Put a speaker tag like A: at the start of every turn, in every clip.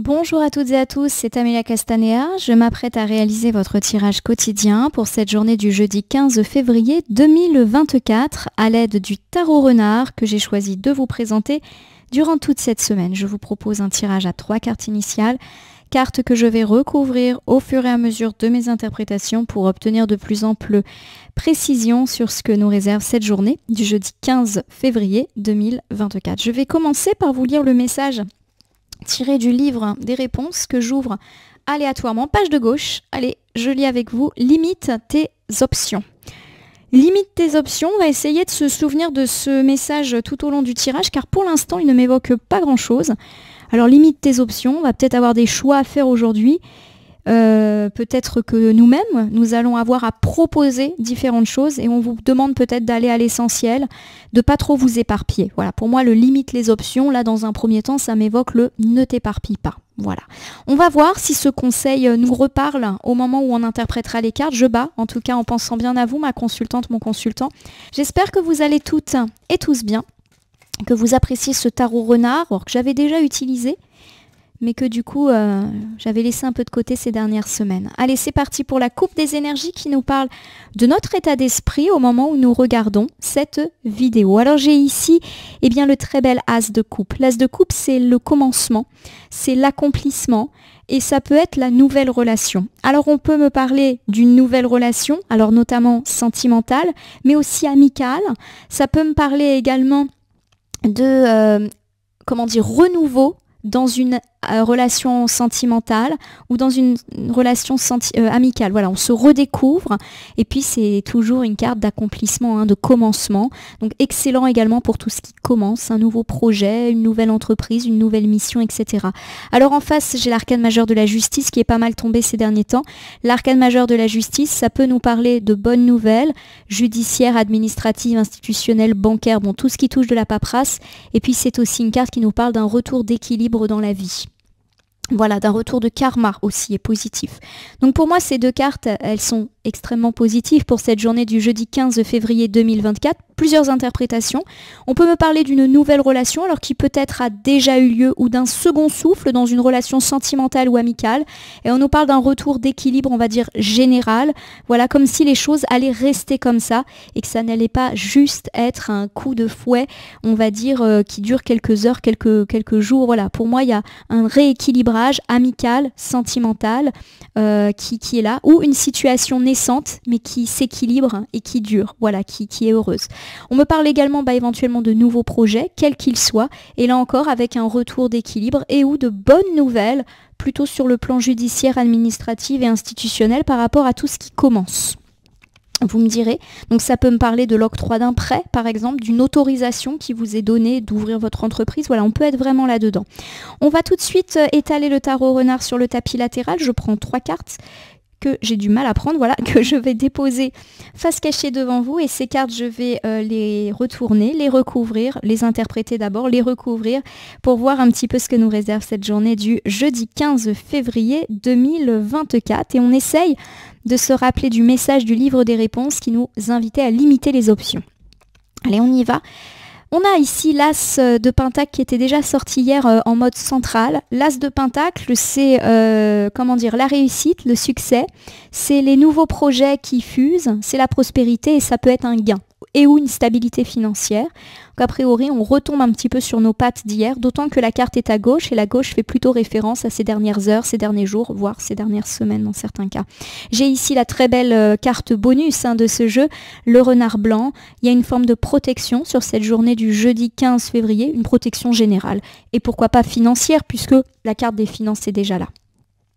A: Bonjour à toutes et à tous, c'est Amélia Castanea. Je m'apprête à réaliser votre tirage quotidien pour cette journée du jeudi 15 février 2024 à l'aide du tarot renard que j'ai choisi de vous présenter durant toute cette semaine. Je vous propose un tirage à 3 cartes initiales, cartes que je vais recouvrir au fur et à mesure de mes interprétations pour obtenir de plus amples précisions sur ce que nous réserve cette journée du jeudi 15 février 2024. Je vais commencer par vous lire le message tiré du livre des réponses que j'ouvre aléatoirement, page de gauche. Allez, je lis avec vous. Limite tes options. Limite tes options, on va essayer de se souvenir de ce message tout au long du tirage, car pour l'instant, il ne m'évoque pas grand-chose. Alors, limite tes options, on va peut-être avoir des choix à faire aujourd'hui. Peut-être que nous-mêmes, nous allons avoir à proposer différentes choses et on vous demande peut-être d'aller à l'essentiel, de pas trop vous éparpiller. Voilà, pour moi, le limite les options, là, dans un premier temps, ça m'évoque le ne t'éparpille pas. Voilà. On va voir si ce conseil nous reparle au moment où on interprétera les cartes. Je bats, en tout cas, en pensant bien à vous, ma consultante, mon consultant. J'espère que vous allez toutes et tous bien, que vous appréciez ce tarot renard, que j'avais déjà utilisé, mais que du coup, j'avais laissé un peu de côté ces dernières semaines. Allez, c'est parti pour la coupe des énergies qui nous parle de notre état d'esprit au moment où nous regardons cette vidéo. Alors, j'ai ici le très bel as de coupe. L'as de coupe, c'est le commencement, c'est l'accomplissement et ça peut être la nouvelle relation. Alors, on peut me parler d'une nouvelle relation, alors notamment sentimentale, mais aussi amicale. Ça peut me parler également de, renouveau dans une relation sentimentale ou dans une relation amicale. Voilà, on se redécouvre et puis c'est toujours une carte d'accomplissement, de commencement. Donc excellent également pour tout ce qui commence, un nouveau projet, une nouvelle entreprise, une nouvelle mission, etc. Alors en face, j'ai l'arcane majeur de la justice qui est pas mal tombé ces derniers temps. L'arcane majeur de la justice, ça peut nous parler de bonnes nouvelles, judiciaires, administratives, institutionnelles, bancaires, bon, tout ce qui touche de la paperasse. Et puis c'est aussi une carte qui nous parle d'un retour d'équilibre dans la vie. Voilà, d'un retour de karma aussi est positif. Donc pour moi, ces deux cartes, elles sont extrêmement positives pour cette journée du jeudi 15 février 2024. Plusieurs interprétations. On peut me parler d'une nouvelle relation, alors qui peut-être a déjà eu lieu, ou d'un second souffle dans une relation sentimentale ou amicale. Et on nous parle d'un retour d'équilibre, on va dire, général. Voilà, comme si les choses allaient rester comme ça et que ça n'allait pas juste être un coup de fouet, on va dire, qui dure quelques heures, quelques jours. Voilà, pour moi, il y a un rééquilibrage amical, sentimental qui est là, ou une situation naissante, mais qui s'équilibre et qui dure, voilà, qui est heureuse. On me parle également éventuellement de nouveaux projets, quels qu'ils soient, et là encore avec un retour d'équilibre et ou de bonnes nouvelles, plutôt sur le plan judiciaire, administratif et institutionnel par rapport à tout ce qui commence. Vous me direz, donc ça peut me parler de l'octroi d'un prêt, par exemple, d'une autorisation qui vous est donnée d'ouvrir votre entreprise. Voilà, on peut être vraiment là-dedans. On va tout de suite étaler le tarot renard sur le tapis latéral. Je prends 3 cartes que j'ai du mal à prendre, voilà, que je vais déposer face cachée devant vous. Et ces cartes, je vais les retourner, les recouvrir, les interpréter d'abord, les recouvrir pour voir un petit peu ce que nous réserve cette journée du jeudi 15 février 2024. Et on essaye de se rappeler du message du livre des réponses qui nous invitait à limiter les options. Allez, on y va. On a ici l'As de Pentacle qui était déjà sorti hier en mode central. L'As de Pentacle, c'est la réussite, le succès. C'est les nouveaux projets qui fusent, c'est la prospérité et ça peut être un gain et ou une stabilité financière. Donc a priori, on retombe un petit peu sur nos pattes d'hier, d'autant que la carte est à gauche et la gauche fait plutôt référence à ces dernières heures, ces derniers jours, voire ces dernières semaines dans certains cas. J'ai ici la très belle carte bonus de ce jeu, le renard blanc. Il y a une forme de protection sur cette journée du jeudi 15 février, une protection générale. Et pourquoi pas financière, puisque la carte des finances est déjà là.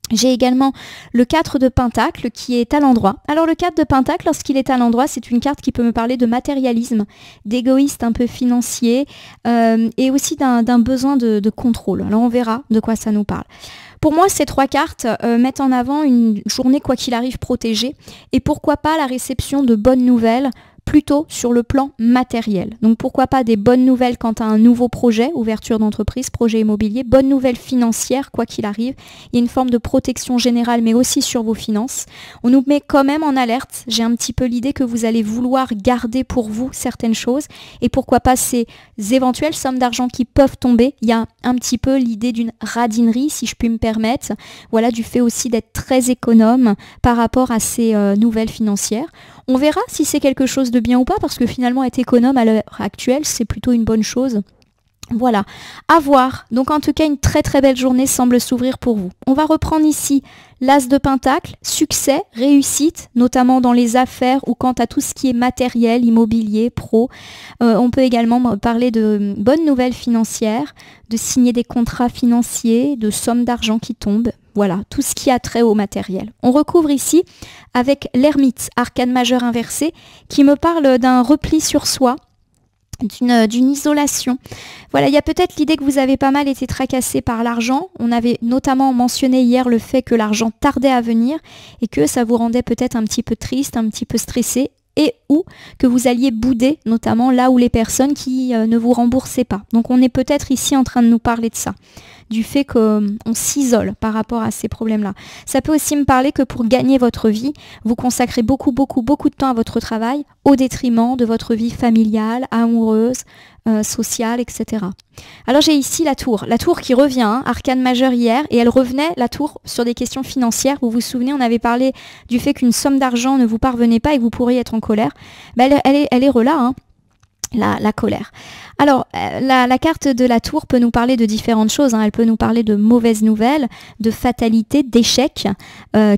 A: J'ai également le 4 de Pentacle qui est à l'endroit. Alors le 4 de Pentacle, lorsqu'il est à l'endroit, c'est une carte qui peut me parler de matérialisme, d'égoïste un peu financier et aussi d'un besoin de contrôle. Alors on verra de quoi ça nous parle. Pour moi, ces 3 cartes mettent en avant une journée quoi qu'il arrive protégée et pourquoi pas la réception de bonnes nouvelles plutôt sur le plan matériel. Donc pourquoi pas des bonnes nouvelles quant à un nouveau projet, ouverture d'entreprise, projet immobilier, bonnes nouvelles financières, quoi qu'il arrive. Il y a une forme de protection générale, mais aussi sur vos finances. On nous met quand même en alerte. J'ai un petit peu l'idée que vous allez vouloir garder pour vous certaines choses, et pourquoi pas ces éventuelles sommes d'argent qui peuvent tomber. Il y a un petit peu l'idée d'une radinerie, si je puis me permettre. Voilà, du fait aussi d'être très économe par rapport à ces nouvelles financières. On verra si c'est quelque chose de bien ou pas, parce que finalement être économe à l'heure actuelle, c'est plutôt une bonne chose. Voilà, à voir. Donc en tout cas, une très très belle journée semble s'ouvrir pour vous. On va reprendre ici l'As de Pentacle, succès, réussite, notamment dans les affaires ou quant à tout ce qui est matériel, immobilier, pro. On peut également parler de bonnes nouvelles financières, de signer des contrats financiers, de sommes d'argent qui tombent. Voilà, tout ce qui a trait au matériel. On recouvre ici avec l'ermite, arcane majeur inversé, qui me parle d'un repli sur soi, d'une isolation. Voilà, il y a peut-être l'idée que vous avez pas mal été tracassé par l'argent. On avait notamment mentionné hier le fait que l'argent tardait à venir et que ça vous rendait peut-être un petit peu triste, un petit peu stressé, et ou que vous alliez bouder, notamment là où les personnes qui ne vous remboursaient pas. Donc on est peut-être ici en train de nous parler de ça, du fait qu'on s'isole par rapport à ces problèmes-là. Ça peut aussi me parler que pour gagner votre vie, vous consacrez beaucoup de temps à votre travail au détriment de votre vie familiale, amoureuse, sociale, etc. Alors j'ai ici la tour qui revient, hein, arcane majeur hier, et elle revenait, la tour, sur des questions financières. Vous vous souvenez, on avait parlé du fait qu'une somme d'argent ne vous parvenait pas et que vous pourriez être en colère. Ben, elle est là, hein. La colère. Alors, la carte de la tour peut nous parler de différentes choses, hein. Elle peut nous parler de mauvaises nouvelles, de fatalité, d'échecs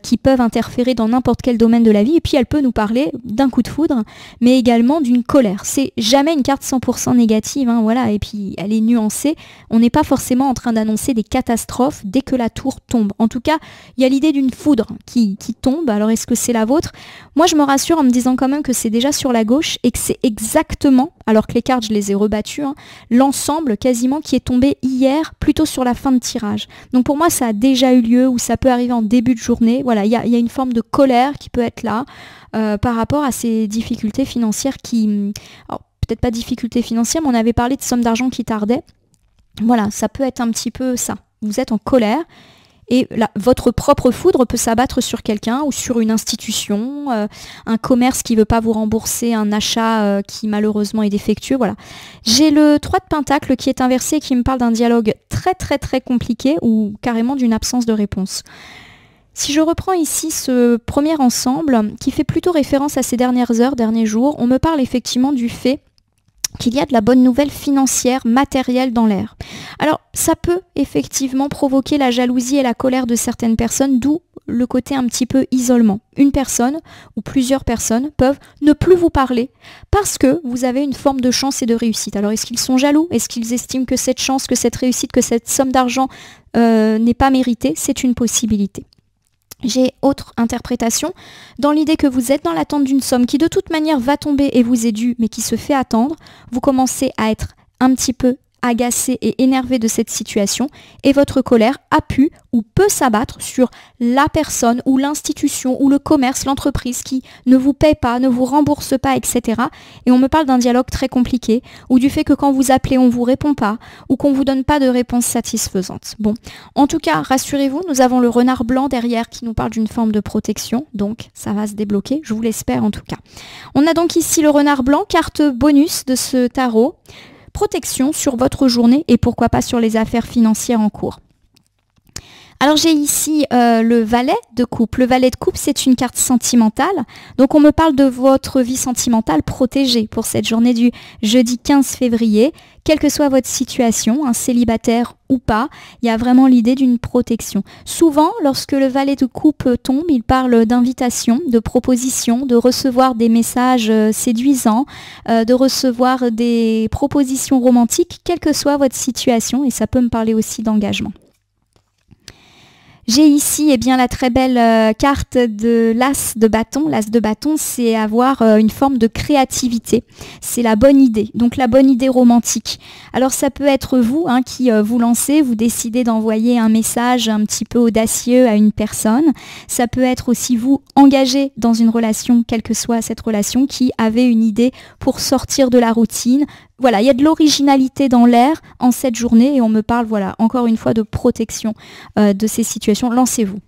A: qui peuvent interférer dans n'importe quel domaine de la vie. Et puis, elle peut nous parler d'un coup de foudre, mais également d'une colère. C'est jamais une carte 100% négative, hein, voilà. Et puis, elle est nuancée. On n'est pas forcément en train d'annoncer des catastrophes dès que la tour tombe. En tout cas, il y a l'idée d'une foudre qui tombe. Alors, est-ce que c'est la vôtre? Moi, je me rassure en me disant quand même que c'est déjà sur la gauche et que c'est exactement, alors que les cartes, je les ai rebattues, hein, l'ensemble quasiment qui est tombé hier, plutôt sur la fin de tirage. Donc pour moi, ça a déjà eu lieu, ou ça peut arriver en début de journée. Voilà, il y a une forme de colère qui peut être là par rapport à ces difficultés financières qui... Alors, peut-être pas difficultés financières, mais on avait parlé de sommes d'argent qui tardaient. Voilà, ça peut être un petit peu ça. Vous êtes en colère. Et votre propre foudre peut s'abattre sur quelqu'un ou sur une institution, un commerce qui ne veut pas vous rembourser, un achat qui malheureusement est défectueux. Voilà. J'ai le 3 de Pentacle qui est inversé et qui me parle d'un dialogue très très très compliqué ou carrément d'une absence de réponse. Si je reprends ici ce premier ensemble qui fait plutôt référence à ces dernières heures, derniers jours, on me parle effectivement du fait qu'il y a de la bonne nouvelle financière, matérielle dans l'air. Alors, ça peut effectivement provoquer la jalousie et la colère de certaines personnes, d'où le côté un petit peu isolement. Une personne ou plusieurs personnes peuvent ne plus vous parler parce que vous avez une forme de chance et de réussite. Alors, est-ce qu'ils sont jaloux? Est-ce qu'ils estiment que cette chance, que cette réussite, que cette somme d'argent n'est pas méritée? C'est une possibilité. J'ai autre interprétation, dans l'idée que vous êtes dans l'attente d'une somme qui de toute manière va tomber et vous est due, mais qui se fait attendre. Vous commencez à être un petit peu agacé et énervé de cette situation et votre colère a pu ou peut s'abattre sur la personne ou l'institution ou le commerce, l'entreprise qui ne vous paie pas, ne vous rembourse pas, etc. Et on me parle d'un dialogue très compliqué ou du fait que quand vous appelez, on ne vous répond pas ou qu'on ne vous donne pas de réponse satisfaisante. Bon, en tout cas, rassurez-vous, nous avons le renard blanc derrière qui nous parle d'une forme de protection, donc ça va se débloquer, je vous l'espère en tout cas. On a donc ici le renard blanc, carte bonus de ce tarot. Protection sur votre journée et pourquoi pas sur les affaires financières en cours. Alors j'ai ici le valet de coupe. Le valet de coupe, c'est une carte sentimentale. Donc on me parle de votre vie sentimentale protégée pour cette journée du jeudi 15 février. Quelle que soit votre situation, un célibataire ou pas, il y a vraiment l'idée d'une protection. Souvent, lorsque le valet de coupe tombe, il parle d'invitation, de proposition, de recevoir des messages séduisants, de recevoir des propositions romantiques, quelle que soit votre situation, et ça peut me parler aussi d'engagement. J'ai ici bien la très belle carte de l'As de bâton. L'As de bâton, c'est avoir une forme de créativité. C'est la bonne idée, donc la bonne idée romantique. Alors ça peut être vous qui vous lancez, vous décidez d'envoyer un message un petit peu audacieux à une personne. Ça peut être aussi vous engagé dans une relation, quelle que soit cette relation, qui avez une idée pour sortir de la routine. Voilà, il y a de l'originalité dans l'air en cette journée et on me parle, voilà, encore une fois de protection de ces situations. Lancez-vous.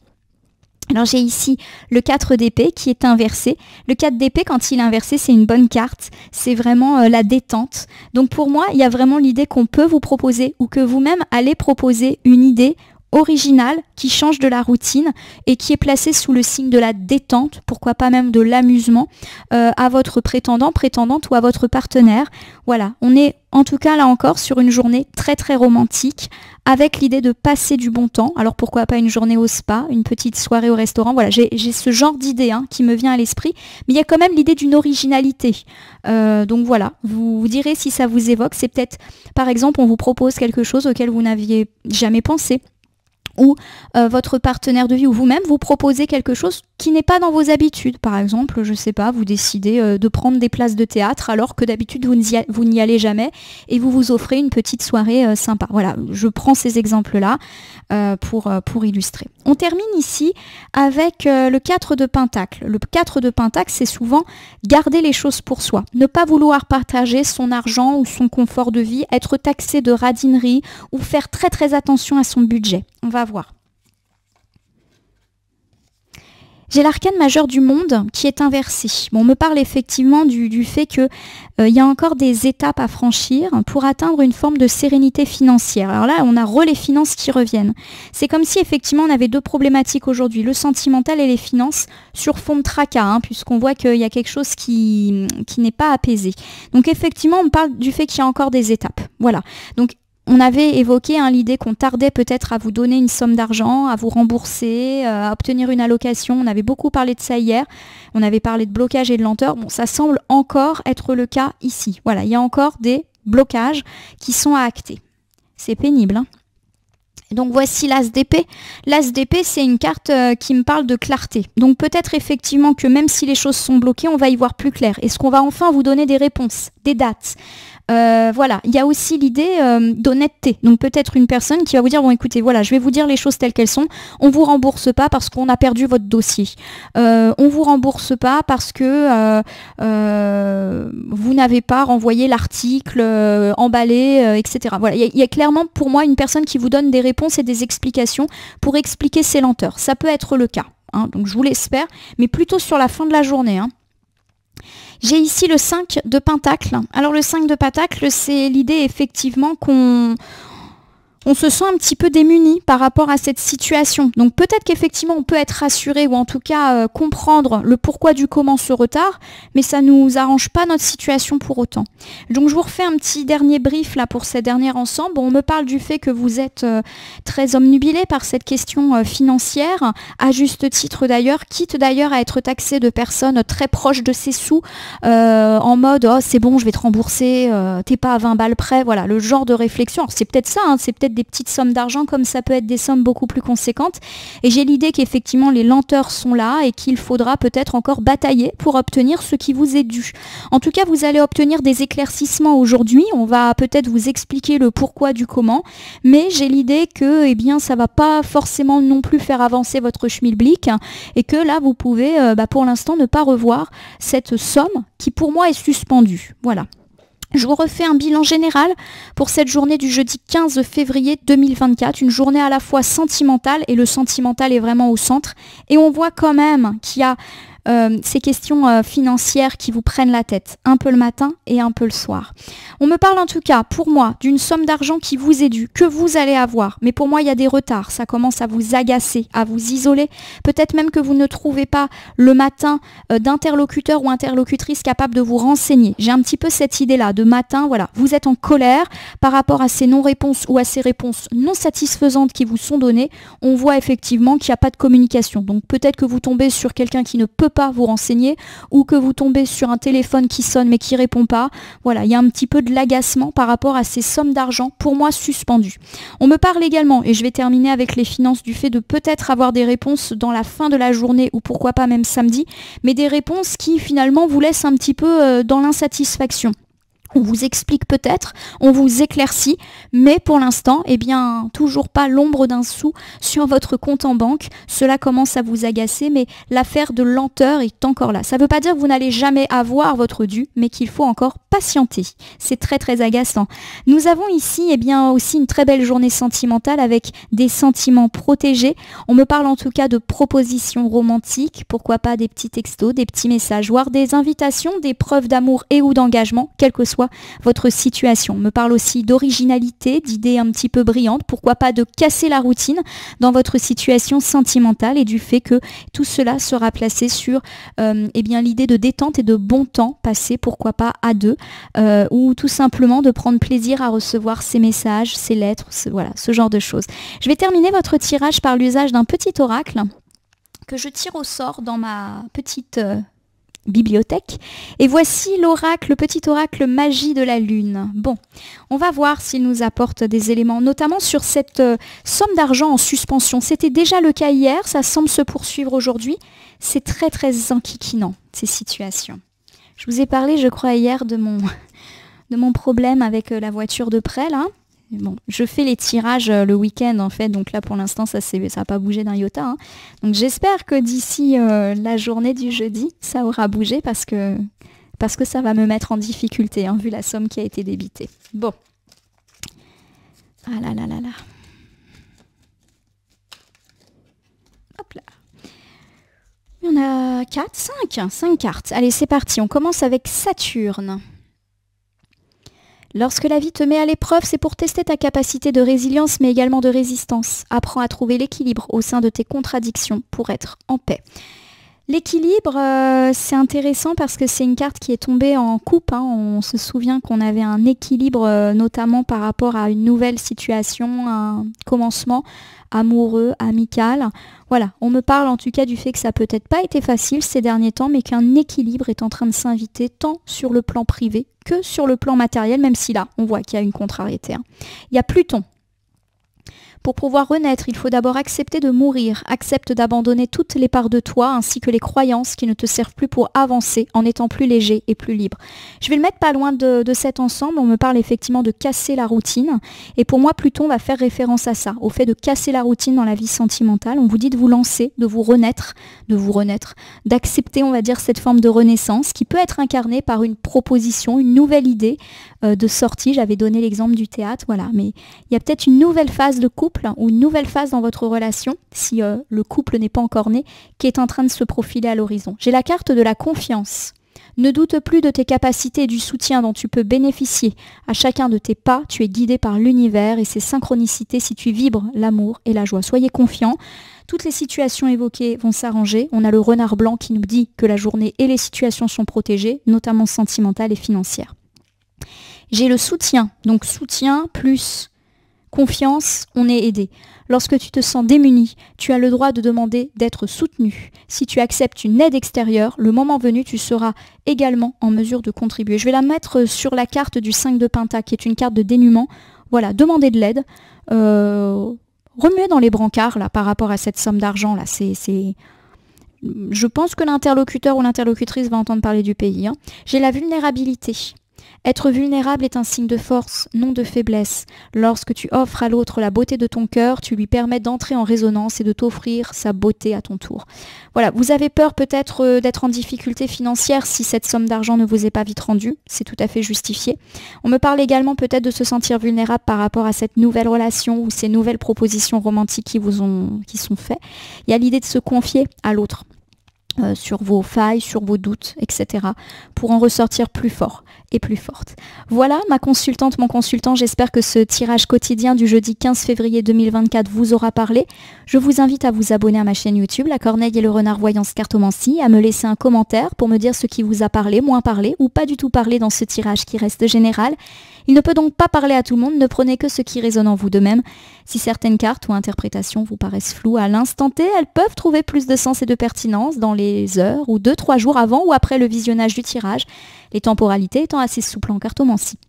A: Alors j'ai ici le 4 d'épée qui est inversé. Le 4 d'épée, quand il est inversé, c'est une bonne carte. C'est vraiment la détente. Donc pour moi, il y a vraiment l'idée qu'on peut vous proposer ou que vous-même allez proposer une idée originale qui change de la routine et qui est placée sous le signe de la détente, pourquoi pas même de l'amusement, à votre prétendant, prétendante ou à votre partenaire. Voilà, on est en tout cas là encore sur une journée très très romantique avec l'idée de passer du bon temps. Alors pourquoi pas une journée au spa, une petite soirée au restaurant. Voilà, j'ai ce genre d'idée qui me vient à l'esprit, mais il y a quand même l'idée d'une originalité. Donc voilà, vous direz si ça vous évoque. C'est peut-être, par exemple, on vous propose quelque chose auquel vous n'aviez jamais pensé. Ou votre partenaire de vie ou vous-même vous proposez quelque chose qui n'est pas dans vos habitudes. Par exemple, je ne sais pas, vous décidez de prendre des places de théâtre alors que d'habitude vous n'y allez jamais et vous vous offrez une petite soirée sympa. Voilà, je prends ces exemples-là pour illustrer. On termine ici avec le 4 de Pentacle. Le 4 de Pentacle, c'est souvent garder les choses pour soi. Ne pas vouloir partager son argent ou son confort de vie, être taxé de radinerie ou faire très très attention à son budget. On va voir. J'ai l'arcane majeur du monde qui est inversé. Bon, on me parle effectivement du fait qu'il y a encore des étapes à franchir pour atteindre une forme de sérénité financière. Alors là, on a les finances qui reviennent. C'est comme si effectivement on avait deux problématiques aujourd'hui, le sentimental et les finances sur fond de tracas, puisqu'on voit qu'il y a quelque chose qui n'est pas apaisé. Donc effectivement, on parle du fait qu'il y a encore des étapes. Voilà. Donc on avait évoqué l'idée qu'on tardait peut-être à vous donner une somme d'argent, à vous rembourser, à obtenir une allocation. On avait beaucoup parlé de ça hier. On avait parlé de blocage et de lenteur. Bon, ça semble encore être le cas ici. Voilà, il y a encore des blocages qui sont à acter. C'est pénible, Donc voici l'As d'épée. L'As d'épée, c'est une carte qui me parle de clarté. Donc peut-être effectivement que même si les choses sont bloquées, on va y voir plus clair. Est-ce qu'on va enfin vous donner des réponses, des dates ? Voilà, il y a aussi l'idée d'honnêteté. Donc peut-être une personne qui va vous dire, bon écoutez, voilà, je vais vous dire les choses telles qu'elles sont. On ne vous rembourse pas parce qu'on a perdu votre dossier. On ne vous rembourse pas parce que vous n'avez pas renvoyé l'article emballé, etc. Voilà, il y a clairement pour moi une personne qui vous donne des réponses et des explications pour expliquer ses lenteurs. Ça peut être le cas, donc je vous l'espère, mais plutôt sur la fin de la journée. J'ai ici le 5 de Pentacle. Alors le 5 de Pentacle, c'est l'idée effectivement qu'on se sent un petit peu démuni par rapport à cette situation. Donc peut-être qu'effectivement on peut être rassuré ou en tout cas comprendre le pourquoi du comment ce retard, mais ça ne nous arrange pas notre situation pour autant. Donc je vous refais un petit dernier brief là pour ces derniers ensemble. On me parle du fait que vous êtes très omnubilé par cette question financière, à juste titre d'ailleurs, quitte d'ailleurs à être taxé de personnes très proches de ses sous, en mode oh c'est bon je vais te rembourser, t'es pas à 20 balles près, voilà le genre de réflexion. Alors c'est peut-être ça, c'est peut-être des petites sommes d'argent comme ça peut être des sommes beaucoup plus conséquentes et j'ai l'idée qu'effectivement les lenteurs sont là et qu'il faudra peut-être encore batailler pour obtenir ce qui vous est dû. En tout cas vous allez obtenir des éclaircissements aujourd'hui, on va peut-être vous expliquer le pourquoi du comment, mais j'ai l'idée que ça va pas forcément non plus faire avancer votre schmilblick et que là vous pouvez pour l'instant ne pas revoir cette somme qui pour moi est suspendue. Voilà. Je vous refais un bilan général pour cette journée du jeudi 15 février 2024, une journée à la fois sentimentale, et le sentimental est vraiment au centre, et on voit quand même qu'il y a ces questions financières qui vous prennent la tête, un peu le matin et un peu le soir. On me parle en tout cas, pour moi, d'une somme d'argent qui vous est due, que vous allez avoir, mais pour moi il y a des retards, ça commence à vous agacer, à vous isoler, peut-être même que vous ne trouvez pas le matin d'interlocuteur ou interlocutrice capable de vous renseigner. J'ai un petit peu cette idée-là, de matin, voilà, vous êtes en colère par rapport à ces non-réponses ou à ces réponses non satisfaisantes qui vous sont données, on voit effectivement qu'il n'y a pas de communication, donc peut-être que vous tombez sur quelqu'un qui ne peut pas vous renseigner ou que vous tombez sur un téléphone qui sonne mais qui répond pas. Voilà, il y a un petit peu de l'agacement par rapport à ces sommes d'argent, pour moi suspendues. On me parle également, et je vais terminer avec les finances, du fait de peut-être avoir des réponses dans la fin de la journée ou pourquoi pas même samedi, mais des réponses qui finalement vous laissent un petit peu dans l'insatisfaction. On vous explique peut-être, on vous éclaircit, mais pour l'instant, eh bien, toujours pas l'ombre d'un sou sur votre compte en banque. Cela commence à vous agacer, mais l'affaire de lenteur est encore là. Ça ne veut pas dire que vous n'allez jamais avoir votre dû, mais qu'il faut encore patienter. C'est très très agaçant. Nous avons ici, eh bien, aussi une très belle journée sentimentale avec des sentiments protégés. On me parle en tout cas de propositions romantiques, pourquoi pas des petits textos, des petits messages, voire des invitations, des preuves d'amour et ou d'engagement, quel que soit votre situation. On me parle aussi d'originalité, d'idées un petit peu brillantes, pourquoi pas de casser la routine dans votre situation sentimentale et du fait que tout cela sera placé sur eh bien, l'idée de détente et de bon temps passé, pourquoi pas à deux, ou tout simplement de prendre plaisir à recevoir ces messages, ces lettres, voilà, ce genre de choses. Je vais terminer votre tirage par l'usage d'un petit oracle que je tire au sort dans ma petite bibliothèque. Et voici l'oracle, le petit oracle magie de la lune. Bon, on va voir s'il nous apporte des éléments, notamment sur cette somme d'argent en suspension. C'était déjà le cas hier, ça semble se poursuivre aujourd'hui. C'est très très enquiquinant, ces situations. Je vous ai parlé, je crois, hier de mon problème avec la voiture de prêt, là. Bon, je fais les tirages le week-end en fait, donc là pour l'instant ça n'a pas bougé d'un iota. Hein. Donc j'espère que d'ici la journée du jeudi, ça aura bougé parce que ça va me mettre en difficulté, hein, vu la somme qui a été débitée. Bon. Ah là là là là. Hop là. Il y en a 5 cartes. Allez, c'est parti, on commence avec Saturne. Lorsque la vie te met à l'épreuve, c'est pour tester ta capacité de résilience, mais également de résistance. Apprends à trouver l'équilibre au sein de tes contradictions pour être en paix. L'équilibre, c'est intéressant parce que c'est une carte qui est tombée en coupe. Hein. On se souvient qu'on avait un équilibre, notamment par rapport à une nouvelle situation, un commencement amoureux, amical. Voilà, on me parle en tout cas du fait que ça n'a peut-être pas été facile ces derniers temps, mais qu'un équilibre est en train de s'inviter tant sur le plan privé que sur le plan matériel, même si là, on voit qu'il y a une contrariété. Hein. Il y a Pluton. Pour pouvoir renaître, il faut d'abord accepter de mourir. Accepte d'abandonner toutes les parts de toi ainsi que les croyances qui ne te servent plus pour avancer en étant plus léger et plus libre. Je vais le mettre pas loin de cet ensemble. On me parle effectivement de casser la routine. Et pour moi, Pluton va faire référence à ça, au fait de casser la routine dans la vie sentimentale. On vous dit de vous lancer, de vous renaître, d'accepter, on va dire, cette forme de renaissance qui peut être incarnée par une proposition, une nouvelle idée de sortie. J'avais donné l'exemple du théâtre, voilà. Mais il y a peut-être une nouvelle phase de couple ou une nouvelle phase dans votre relation, si le couple n'est pas encore né, qui est en train de se profiler à l'horizon. J'ai la carte de la confiance. Ne doute plus de tes capacités et du soutien dont tu peux bénéficier. À chacun de tes pas, tu es guidé par l'univers et ses synchronicités si tu vibres l'amour et la joie. Soyez confiants. Toutes les situations évoquées vont s'arranger. On a le renard blanc qui nous dit que la journée et les situations sont protégées, notamment sentimentales et financières. J'ai le soutien. Donc soutien plus confiance, on est aidé. Lorsque tu te sens démuni, tu as le droit de demander d'être soutenu. Si tu acceptes une aide extérieure, le moment venu, tu seras également en mesure de contribuer. Je vais la mettre sur la carte du 5 de Pentacle, qui est une carte de dénuement. Voilà, demandez de l'aide. Remuez dans les brancards là, par rapport à cette somme d'argent. Là, Je pense que l'interlocuteur ou l'interlocutrice va entendre parler du pays. Hein. J'ai la vulnérabilité. Être vulnérable est un signe de force, non de faiblesse. Lorsque tu offres à l'autre la beauté de ton cœur, tu lui permets d'entrer en résonance et de t'offrir sa beauté à ton tour. Voilà, vous avez peur peut-être d'être en difficulté financière si cette somme d'argent ne vous est pas vite rendue. C'est tout à fait justifié. On me parle également peut-être de se sentir vulnérable par rapport à cette nouvelle relation ou ces nouvelles propositions romantiques qui sont faites. Il y a l'idée de se confier à l'autre. Sur vos failles, sur vos doutes, etc. pour en ressortir plus fort et plus forte. Voilà ma consultante, mon consultant, j'espère que ce tirage quotidien du jeudi 15 février 2024 vous aura parlé. Je vous invite à vous abonner à ma chaîne YouTube, La Corneille et le Renard Voyance Cartomancie, à me laisser un commentaire pour me dire ce qui vous a parlé, moins parlé ou pas du tout parlé dans ce tirage qui reste général. Il ne peut donc pas parler à tout le monde, ne prenez que ce qui résonne en vous de même. Si certaines cartes ou interprétations vous paraissent floues à l'instant T, elles peuvent trouver plus de sens et de pertinence dans les heures ou 2-3 jours avant ou après le visionnage du tirage, les temporalités étant assez souples en cartomancie.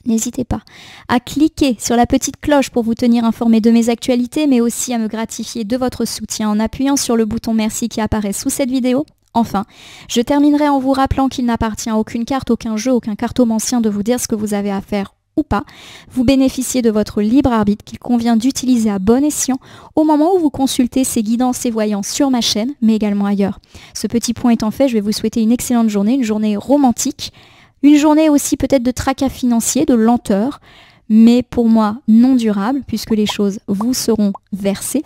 A: N'hésitez pas à cliquer sur la petite cloche pour vous tenir informé de mes actualités, mais aussi à me gratifier de votre soutien en appuyant sur le bouton merci qui apparaît sous cette vidéo. Enfin, je terminerai en vous rappelant qu'il n'appartient à aucune carte, aucun jeu, aucun cartomancien de vous dire ce que vous avez à faire ou pas. Vous bénéficiez de votre libre arbitre qu'il convient d'utiliser à bon escient au moment où vous consultez ces guidances et voyances sur ma chaîne, mais également ailleurs. Ce petit point étant fait, je vais vous souhaiter une excellente journée, une journée romantique, une journée aussi peut-être de tracas financiers, de lenteur, mais pour moi non durable, puisque les choses vous seront versées.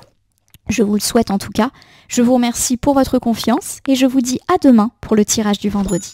A: Je vous le souhaite en tout cas. Je vous remercie pour votre confiance et je vous dis à demain pour le tirage du vendredi.